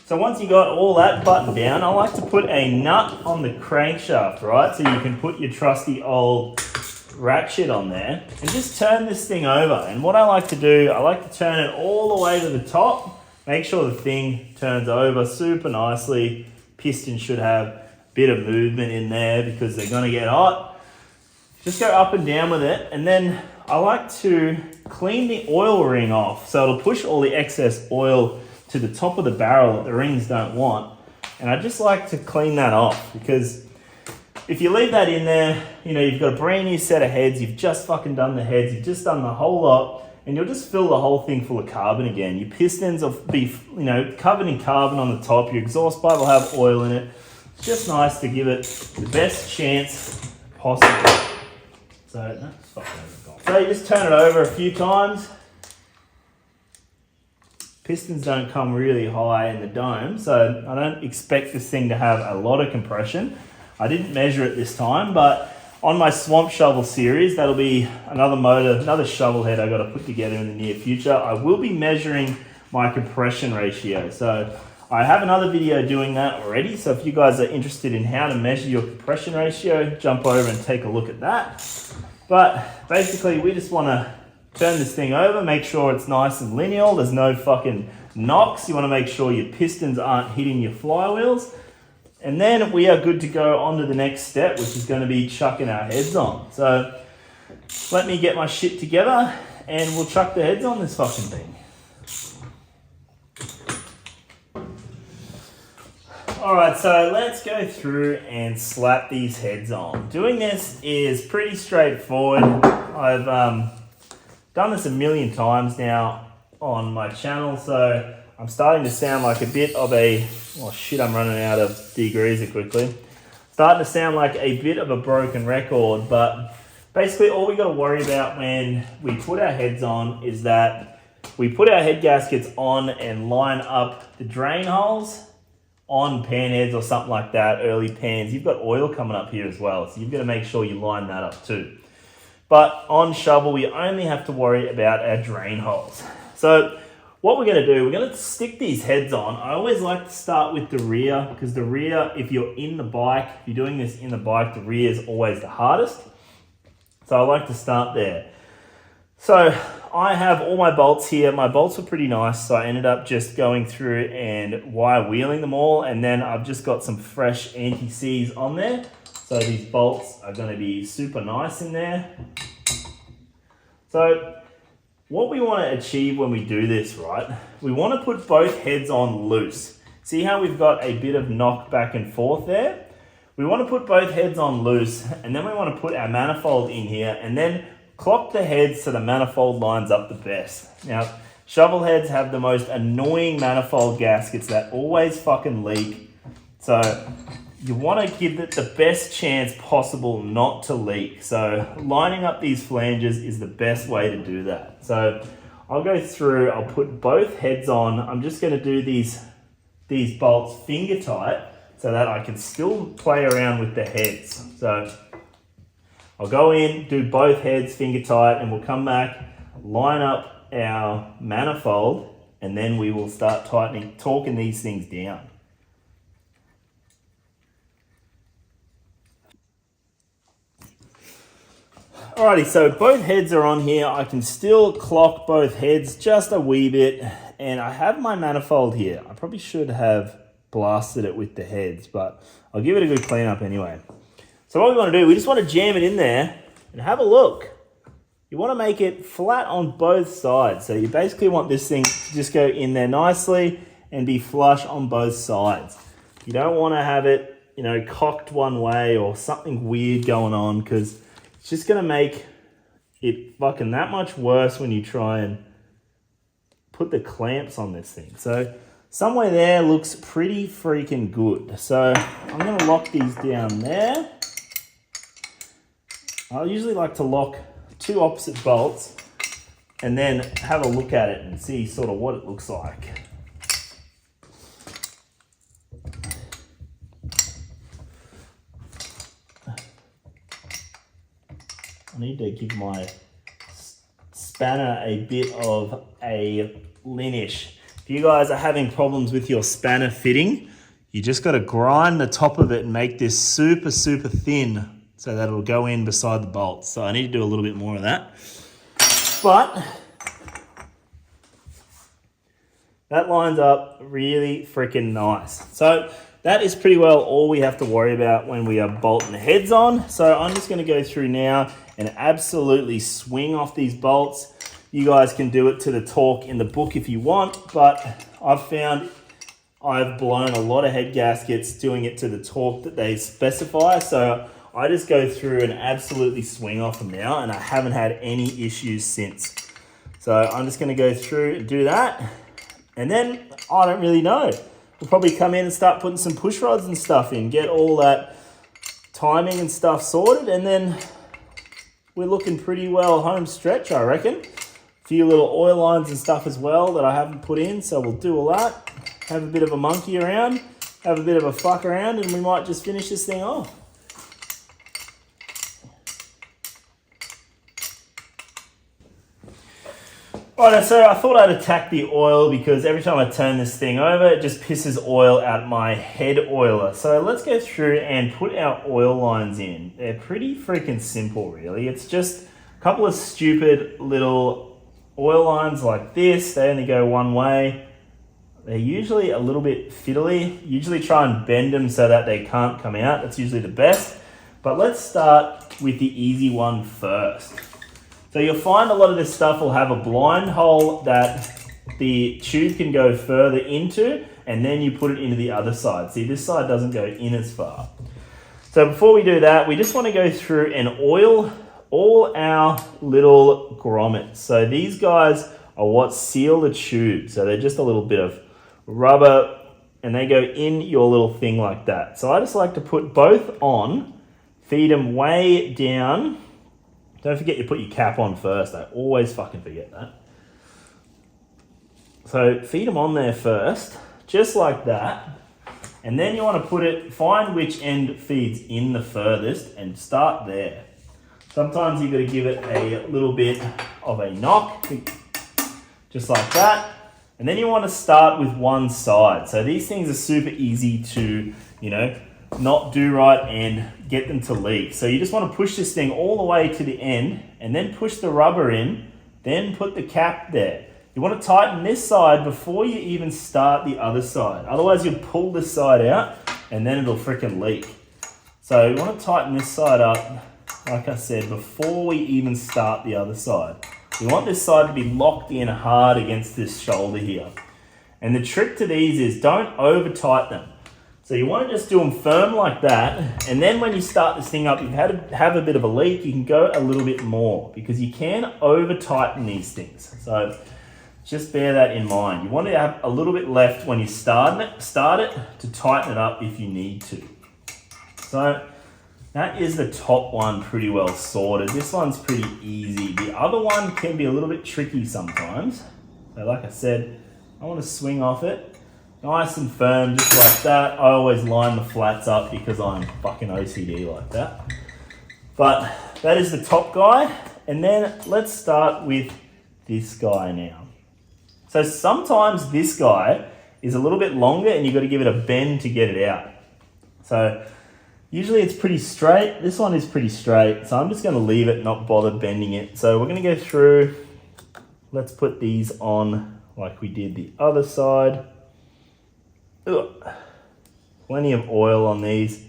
A: So once you got all that buttoned down, I like to put a nut on the crankshaft, right? So you can put your trusty old ratchet on there and just turn this thing over. And what I like to do, I like to turn it all the way to the top. Make sure the thing turns over super nicely. Piston should have a bit of movement in there because they're gonna get hot. Just go up and down with it. And then I like to clean the oil ring off. So it'll push all the excess oil to the top of the barrel that the rings don't want. And I just like to clean that off because if you leave that in there, you know, you've got a brand new set of heads, you've just fucking done the heads, you've just done the whole lot, and you'll just fill the whole thing full of carbon again. Your pistons will be, you know, covered in carbon on the top, your exhaust pipe will have oil in it. It's just nice to give it the best chance possible. So, no, so you just turn it over a few times. Pistons don't come really high in the dome, so I don't expect this thing to have a lot of compression. I didn't measure it this time, but on my swamp shovel series, that'll be another motor, another shovel head I got to put together in the near future. I will be measuring my compression ratio. So I have another video doing that already. So if you guys are interested in how to measure your compression ratio, jump over and take a look at that. But basically, we just want to turn this thing over, make sure it's nice and linear. There's no fucking knocks. You want to make sure your pistons aren't hitting your flywheels. And then we are good to go on to the next step, which is going to be chucking our heads on. So let me get my shit together and we'll chuck the heads on this fucking thing. Alright, so let's go through and slap these heads on. Doing this is pretty straightforward. I've done this a million times now on my channel, so I'm starting to sound like a bit of a... Oh shit, I'm running out of degreaser quickly. Starting to sound like a bit of a broken record, but basically all we got to worry about when we put our heads on is that we put our head gaskets on and line up the drain holes on pan heads or something like that, early pans. You've got oil coming up here as well, so you've got to make sure you line that up too. But on shovel, we only have to worry about our drain holes. So what we're going to do, we're going to stick these heads on. I always like to start with the rear, because the rear, if you're in the bike, if you're doing this in the bike, the rear is always the hardest. So I like to start there. So I have all my bolts here. My bolts were pretty nice, so I ended up just going through and wire wheeling them all, and then I've just got some fresh anti-seize on there. So these bolts are going to be super nice in there. So what we want to achieve when we do this, right? We want to put both heads on loose. See how we've got a bit of knock back and forth there? We want to put both heads on loose, and then we want to put our manifold in here, and then clock the heads so the manifold lines up the best. Now, shovel heads have the most annoying manifold gaskets that always fucking leak. So you want to give it the best chance possible not to leak. So lining up these flanges is the best way to do that. So I'll go through, I'll put both heads on. I'm just going to do these bolts finger tight so that I can still play around with the heads. So I'll go in, do both heads finger tight, and we'll come back, line up our manifold, and then we will start torquing these things down. Alrighty, so both heads are on here. I can still clock both heads just a wee bit, and I have my manifold here. I probably should have blasted it with the heads, but I'll give it a good clean up anyway. So what we want to do, we just want to jam it in there and have a look. You want to make it flat on both sides. So you basically want this thing to just go in there nicely and be flush on both sides. You don't want to have it, you know, cocked one way or something weird going on, because it's just going to make it fucking that much worse when you try and put the clamps on this thing. So somewhere there looks pretty freaking good. So I'm going to lock these down there. I usually like to lock two opposite bolts and then have a look at it and see sort of what it looks like. I need to give my spanner a bit of a linish. If you guys are having problems with your spanner fitting, you just got to grind the top of it and make this super, super thin so that it'll go in beside the bolts. So I need to do a little bit more of that. But that lines up really freaking nice. So that is pretty well all we have to worry about when we are bolting the heads on. So I'm just going to go through now and absolutely swing off these bolts. You guys can do it to the torque in the book if you want, but I've found I've blown a lot of head gaskets doing it to the torque that they specify. So I just go through and absolutely swing off them now, and I haven't had any issues since. So I'm just going to go through and do that. And then I don't really know. We'll probably come in and start putting some push rods and stuff in, get all that timing and stuff sorted, and then we're looking pretty well home stretch, I reckon. A few little oil lines and stuff as well that I haven't put in, so we'll do all that. Have a bit of a monkey around, have a bit of a fuck around, and we might just finish this thing off. Alright, so I thought I'd attack the oil because every time I turn this thing over, it just pisses oil out my head oiler. So let's go through and put our oil lines in. They're pretty freaking simple, really. It's just a couple of stupid little oil lines like this. They only go one way. They're usually a little bit fiddly. Usually try and bend them so that they can't come out. That's usually the best. But let's start with the easy one first. So you'll find a lot of this stuff will have a blind hole that the tube can go further into, and then you put it into the other side. See, this side doesn't go in as far. So before we do that, we just want to go through and oil all our little grommets. So these guys are what seal the tube. So they're just a little bit of rubber and they go in your little thing like that. So I just like to put both on, feed them way down. Don't forget you put your cap on first. I always fucking forget that. So feed them on there first, just like that. And then you want to find which end feeds in the furthest and start there. Sometimes you've got to give it a little bit of a knock, just like that. And then you want to start with one side. So these things are super easy to, not do right and get them to leak. So you just want to push this thing all the way to the end and then push the rubber in, then put the cap there. You want to tighten this side before you even start the other side. Otherwise you'll pull this side out and then it'll freaking leak. So you want to tighten this side up, like I said, before we even start the other side. We want this side to be locked in hard against this shoulder here. And the trick to these is don't over tighten them. So you want to just do them firm like that. And then when you start this thing up, you've had to have a bit of a leak, you can go a little bit more because you can over tighten these things. So just bear that in mind. You want to have a little bit left when you start it to tighten it up if you need to. So that is the top one pretty well sorted. This one's pretty easy. The other one can be a little bit tricky sometimes. So like I said, I want to swing off it. Nice and firm, just like that. I always line the flats up because I'm fucking OCD like that. But that is the top guy. And then let's start with this guy now. So sometimes this guy is a little bit longer and you've got to give it a bend to get it out. So usually it's pretty straight. This one is pretty straight. So I'm just going to leave it, not bother bending it. So we're going to go through. Let's put these on like we did the other side. Ugh. Plenty of oil on these.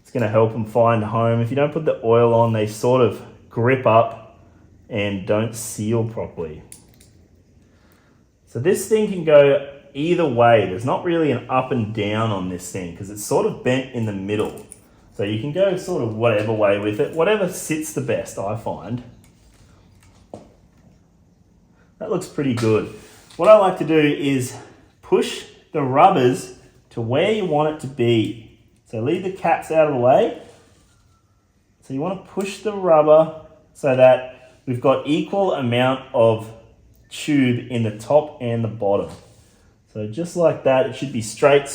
A: It's going to help them find home. If you don't put the oil on, they sort of grip up and don't seal properly. So this thing can go either way. There's not really an up and down on this thing because it's sort of bent in the middle. So you can go sort of whatever way with it, whatever sits the best, I find. That looks pretty good. What I like to do is push the rubbers to where you want it to be. So leave the caps out of the way. So you want to push the rubber so that we've got equal amount of tube in the top and the bottom. So just like that, it should be straight.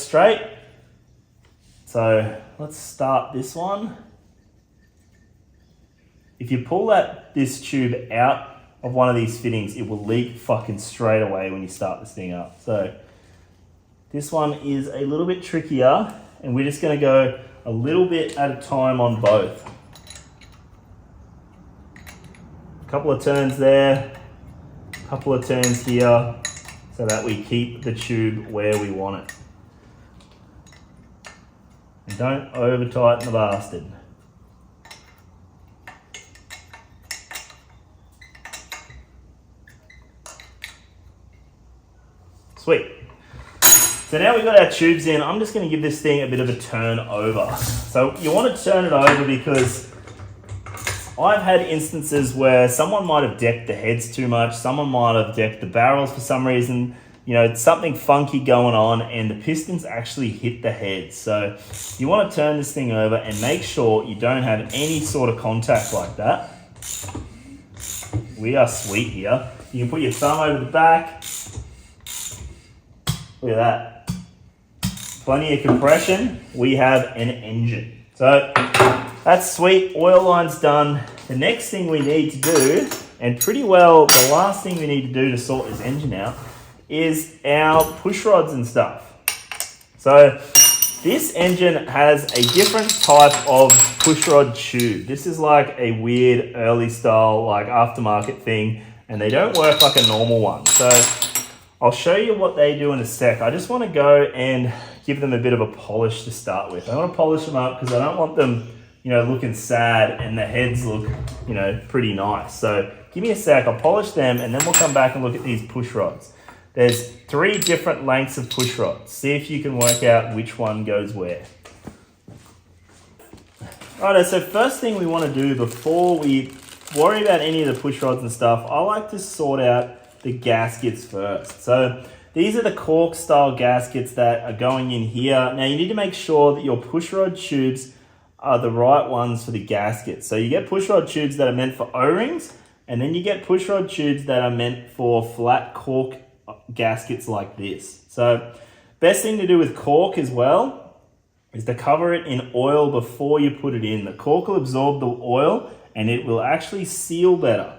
A: So let's start this one. If you pull this tube out of one of these fittings, it will leak fucking straight away when you start this thing up. So this one is a little bit trickier and we're just going to go a little bit at a time on both. A couple of turns there. Couple of turns here so that we keep the tube where we want it. And don't over tighten the bastard. Sweet. So now we've got our tubes in, I'm just going to give this thing a bit of a turn over. So you want to turn it over because I've had instances where someone might have decked the heads too much, someone might have decked the barrels for some reason, it's something funky going on and the pistons actually hit the heads. So you want to turn this thing over and make sure you don't have any sort of contact like that. We are sweet here. You can put your thumb over the back. Look at that. Plenty of compression. We have an engine. So that's sweet. Oil line's done. The next thing we need to do, and pretty well the last thing we need to do to sort this engine out, is our push rods and stuff. So this engine has a different type of push rod tube. This is like a weird early style, like aftermarket thing, and they don't work like a normal one. So I'll show you what they do in a sec. I just want to go and give them a bit of a polish to start with. I want to polish them up because I don't want them, looking sad and the heads look, pretty nice. So give me a sec, I'll polish them and then we'll come back and look at these push rods. there's 3 different lengths of push rods. See if you can work out which one goes where. Alright, so first thing we want to do before we worry about any of the push rods and stuff, I like to sort out the gaskets first. So these are the cork style gaskets that are going in here. Now you need to make sure that your push rod tubes are the right ones for the gaskets. So you get push rod tubes that are meant for O-rings, and then you get push rod tubes that are meant for flat cork gaskets like this. So best thing to do with cork as well is to cover it in oil before you put it in. The cork will absorb the oil and it will actually seal better.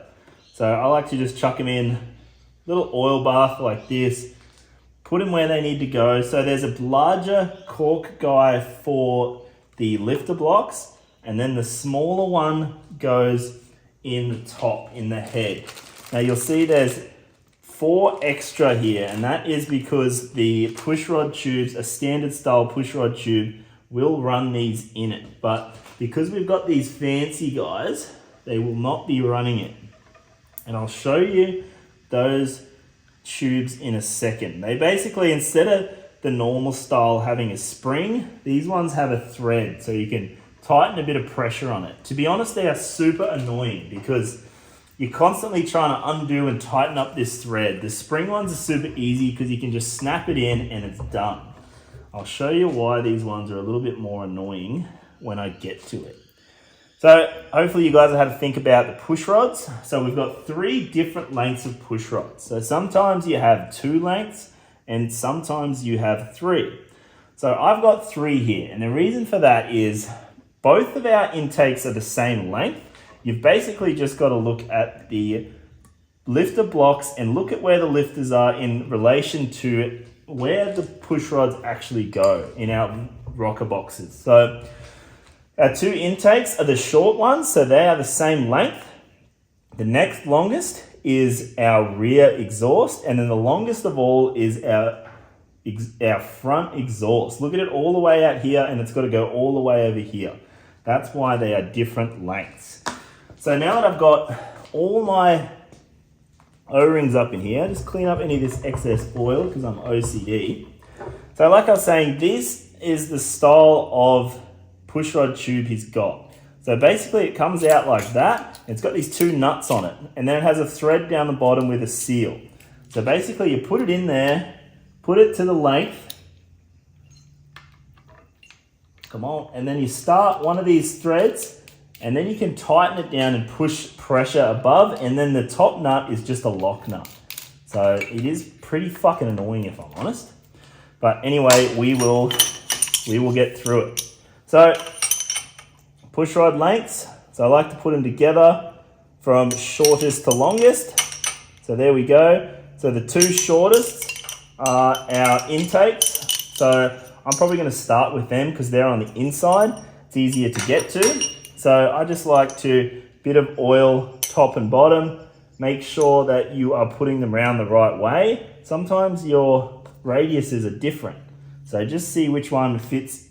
A: So I like to just chuck them in a little oil bath like this, put them where they need to go. So there's a larger cork guy for the lifter blocks, and then the smaller one goes in the top, in the head. Now you'll see there's 4 extra here, and that is because the push rod tubes, a standard style push rod tube, will run these in it. But because we've got these fancy guys, they will not be running it. And I'll show you those tubes in a second. They basically, instead of the normal style having a spring, these ones have a thread, so you can tighten a bit of pressure on it. To be honest, they are super annoying because you're constantly trying to undo and tighten up this thread. The spring ones are super easy because you can just snap it in and it's done. I'll show you why these ones are a little bit more annoying when I get to it. So hopefully you guys have had to think about the push rods. So we've got 3 different lengths of push rods. So sometimes you have 2 lengths and sometimes you have 3. So I've got 3 here, and the reason for that is both of our intakes are the same length. You've basically just got to look at the lifter blocks and look at where the lifters are in relation to where the push rods actually go in our rocker boxes. So our 2 intakes are the short ones, so they are the same length. The next longest is our rear exhaust, and then the longest of all is our front exhaust. Look at it all the way out here, and it's got to go all the way over here. That's why they are different lengths. So now that I've got all my O-rings up in here, just clean up any of this excess oil because I'm OCD. So like I was saying, this is the style of push rod tube he's got. So basically it comes out like that. It's got these 2 nuts on it, and then it has a thread down the bottom with a seal. So basically you put it in there, put it to the length, come on, and then you start one of these threads, and then you can tighten it down and push pressure above, and then the top nut is just a lock nut. So it is pretty fucking annoying if I'm honest. But anyway, we will get through it. So push rod lengths. So I like to put them together from shortest to longest. So there we go. So the 2 shortest are our intakes. So I'm probably going to start with them because they're on the inside. It's easier to get to. So I just like to, bit of oil top and bottom. Make sure that you are putting them around the right way. Sometimes your radiuses are different. So just see which one fits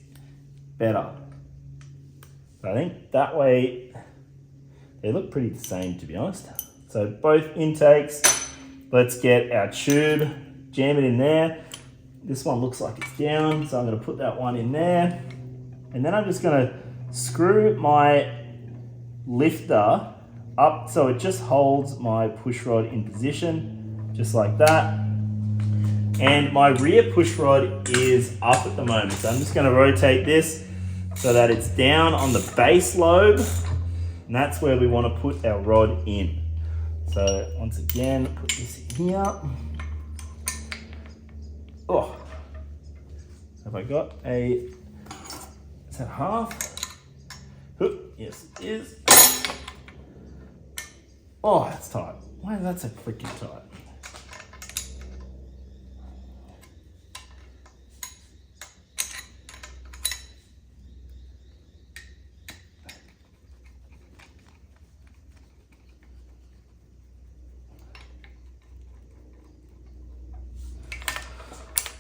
A: better. I think that way they look pretty the same, to be honest. So both intakes, let's get our tube, jam it in there. This one looks like it's down, so I'm going to put that one in there. And then I'm just going to screw my lifter up so it just holds my push rod in position, just like that. And my rear push rod is up at the moment, so I'm just going to rotate this so that it's down on the base lobe, and that's where we want to put our rod in. So once again, put this in here. Oh, have I got a, is that half? Yes, it is. Oh, that's tight. Why is that so freaking tight?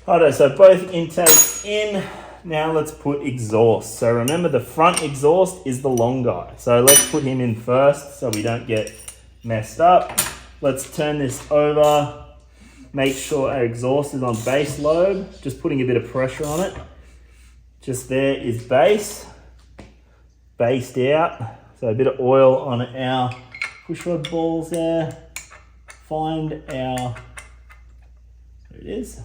A: Alright, so both intakes in. Now let's put exhaust. So remember, the front exhaust is the long guy. So let's put him in first so we don't get messed up. Let's turn this over. make sure our exhaust is on base load, just putting a bit of pressure on it. Just there is base, based out. So a bit of oil on our pushrod balls there. Find our, there it is.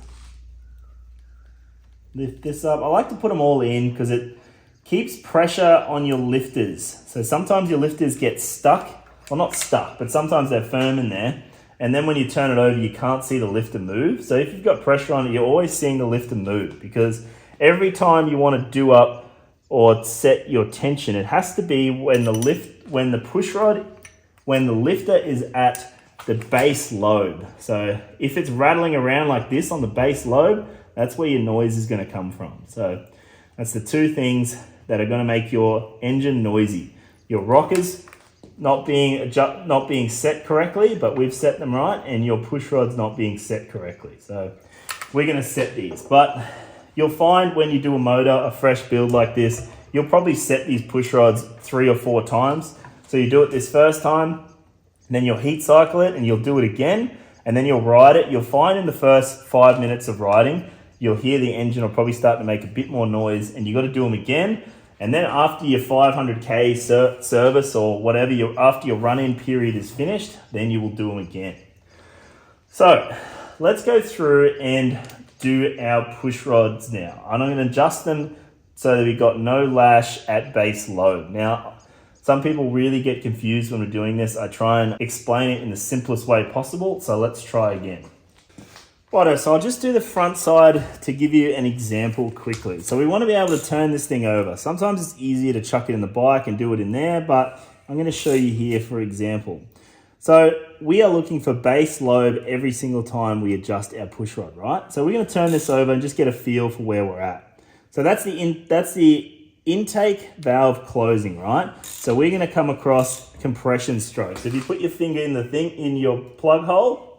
A: Lift this up. I like to put them all in because it keeps pressure on your lifters. So sometimes your lifters get stuck. Well, not stuck, but sometimes they're firm in there. And then when you turn it over, you can't see the lifter move. So if you've got pressure on it, you're always seeing the lifter move, because every time you want to do up or set your tension, it has to be when the lifter is at the base load. So if it's rattling around like this on the base load, that's where your noise is going to come from. So that's the two things that are going to make your engine noisy. Your rockers not being set correctly, but we've set them right, and your push rod's not being set correctly. So we're going to set these. But you'll find when you do a motor, a fresh build like this, you'll probably set these push rods 3 or 4 times. So you do it this first time, and then you'll heat cycle it, and you'll do it again, and then you'll ride it. You'll find in the first 5 minutes of riding, you'll hear the engine will probably start to make a bit more noise, and you got to do them again. And then after your 500k service or whatever, after your run-in period is finished, then you will do them again. So let's go through and do our push rods now. And I'm going to adjust them so that we've got no lash at base load. Now, some people really get confused when we're doing this. I try and explain it in the simplest way possible. So let's try again. Righto, so I'll just do the front side to give you an example quickly. So we want to be able to turn this thing over. Sometimes it's easier to chuck it in the bike and do it in there, but I'm going to show you here for example. So we are looking for base load every single time we adjust our push rod, right? So we're going to turn this over and just get a feel for where we're at. So that's the intake valve closing, right? So we're going to come across compression stroke. So if you put your finger in the thing in your plug hole,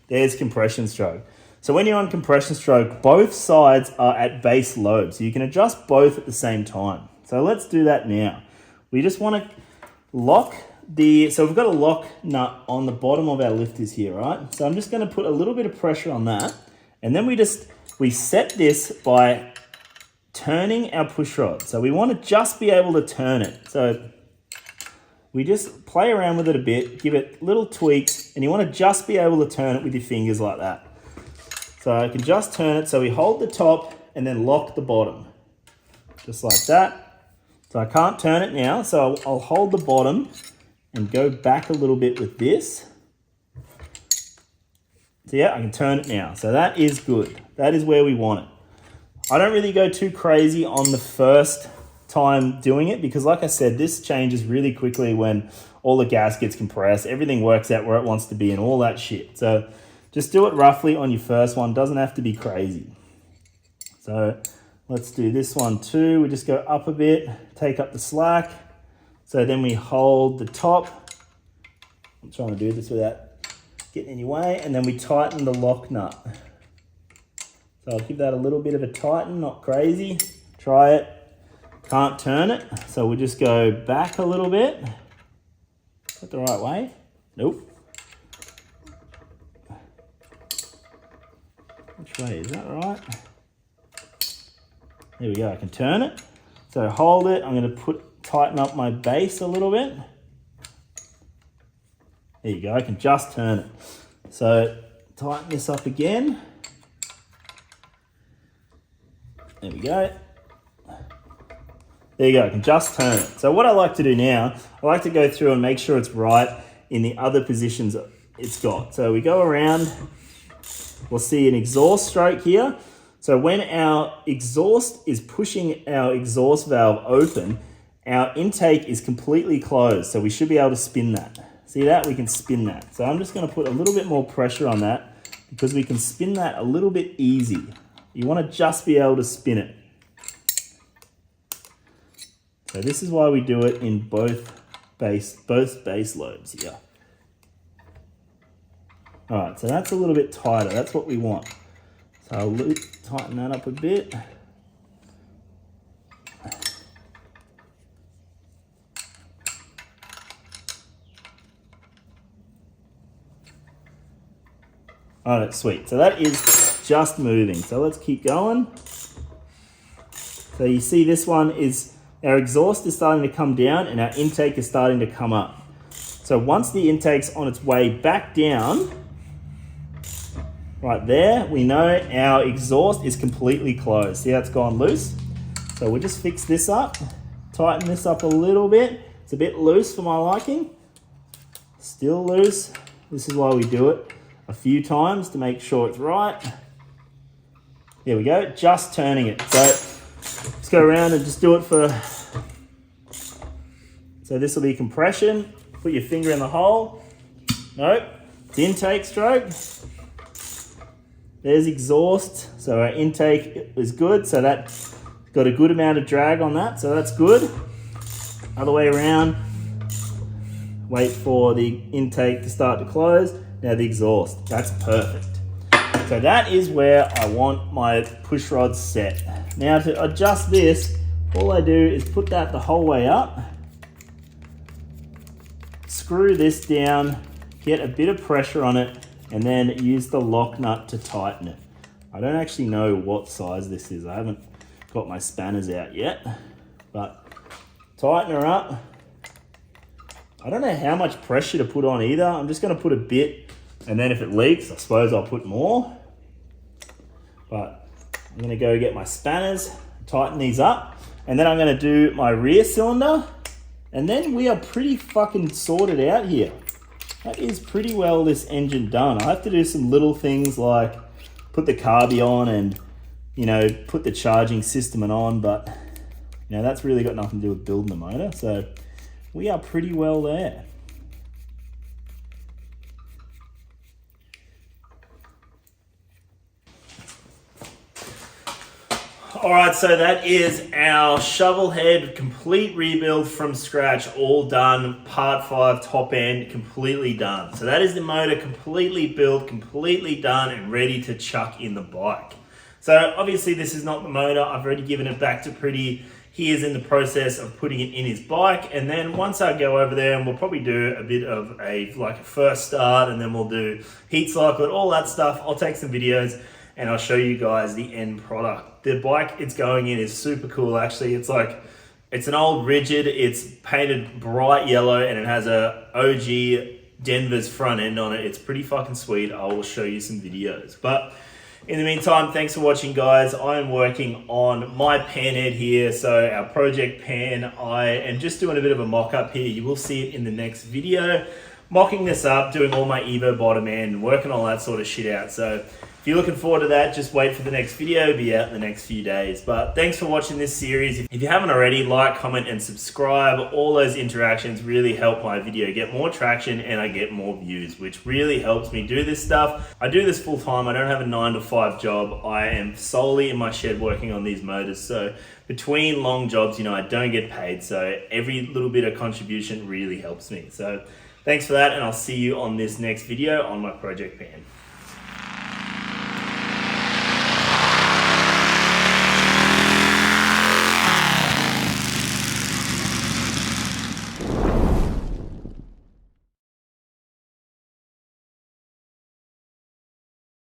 A: there's compression stroke. So when you're on compression stroke, both sides are at base load. So you can adjust both at the same time. So let's do that now. We just want to lock so we've got a lock nut on the bottom of our lifters here, right? So I'm just going to put a little bit of pressure on that. And then we set this by turning our push rod. So we want to just be able to turn it. So we just play around with it a bit, give it little tweaks, and you want to just be able to turn it with your fingers like that. So I can just turn it, so we hold the top and then lock the bottom. Just like that. So I can't turn it now, so I'll hold the bottom and go back a little bit with this. So yeah, I can turn it now. So that is good. That is where we want it. I don't really go too crazy on the first time doing it because, like I said, this changes really quickly when all the gas gets compressed, everything works out where it wants to be and all that shit. So just do it roughly on your first one. Doesn't have to be crazy. So let's do this one too. We just go up a bit, take up the slack. So then we hold the top. I'm trying to do this without getting in your way. And then we tighten the lock nut. So I'll give that a little bit of a tighten, not crazy. Try it. Can't turn it. So we'll just go back a little bit. Is that the right way? Nope. Which way? Is that right? There we go. I can turn it. So hold it. I'm going to tighten up my base a little bit. There you go. I can just turn it. So tighten this up again. There we go. There you go. I can just turn it. So what I like to do now, I like to go through and make sure it's right in the other positions it's got. So we go around. We'll see an exhaust stroke here. So when our exhaust is pushing our exhaust valve open, our intake is completely closed. So we should be able to spin that. See that? We can spin that. So I'm just going to put a little bit more pressure on that because we can spin that a little bit easy. You want to just be able to spin it. So this is why we do it in both base loads here. All right, so that's a little bit tighter. That's what we want. So I'll tighten that up a bit. All right, sweet. So that is just moving. So let's keep going. So you see this one is, our exhaust is starting to come down and our intake is starting to come up. So once the intake's on its way back down, right there, we know our exhaust is completely closed. See how it's gone loose? So we'll just fix this up, tighten this up a little bit. It's a bit loose for my liking. Still loose. This is why we do it a few times to make sure it's right. There we go, just turning it. So let's go around and just do it for, so this will be compression. Put your finger in the hole. Nope, it's intake stroke. There's exhaust. So our intake is good. So that's got a good amount of drag on that. So that's good. Other way around. Wait for the intake to start to close. Now the exhaust. That's perfect. So that is where I want my push rods set. Now to adjust this, all I do is put that the whole way up. Screw this down, get a bit of pressure on it, and then use the lock nut to tighten it. I don't actually know what size this is. I haven't got my spanners out yet, but tighten her up. I don't know how much pressure to put on either. I'm just gonna put a bit, and then if it leaks, I suppose I'll put more. But I'm gonna go get my spanners, tighten these up, and then I'm gonna do my rear cylinder. And then we are pretty fucking sorted out here. That is pretty well this engine done. I have to do some little things like put the carby on and, you know, put the charging system on, but, you know, that's really got nothing to do with building the motor. So we are pretty well there. All right, so that is our Shovelhead complete rebuild from scratch, all done, part 5, top end, completely done. So that is the motor completely built, completely done, and ready to chuck in the bike. So obviously this is not the motor. I've already given it back to Pretty. He is in the process of putting it in his bike, and then once I go over there, and we'll probably do a bit of a first start, and then we'll do heat cycle, all that stuff. I'll take some videos and I'll show you guys the end product. The bike it's going in is super cool actually. It's an old rigid, it's painted bright yellow, and it has a OG Denver's front end on it. It's pretty fucking sweet. I will show you some videos. But in the meantime, thanks for watching guys. I am working on my pan head here, so our project pan. I am just doing a bit of a mock-up here. You will see it in the next video. Mocking this up, doing all my Evo bottom end, working all that sort of shit out. So if you're looking forward to that, just wait for the next video. It'll be out in the next few days. But thanks for watching this series. If you haven't already, like, comment, and subscribe. All those interactions really help my video get more traction and I get more views, which really helps me do this stuff. I do this full time. I don't have a 9 to 5 job. I am solely in my shed working on these motors. So between long jobs, you know, I don't get paid. So every little bit of contribution really helps me. So thanks for that, and I'll see you on this next video on my project pan.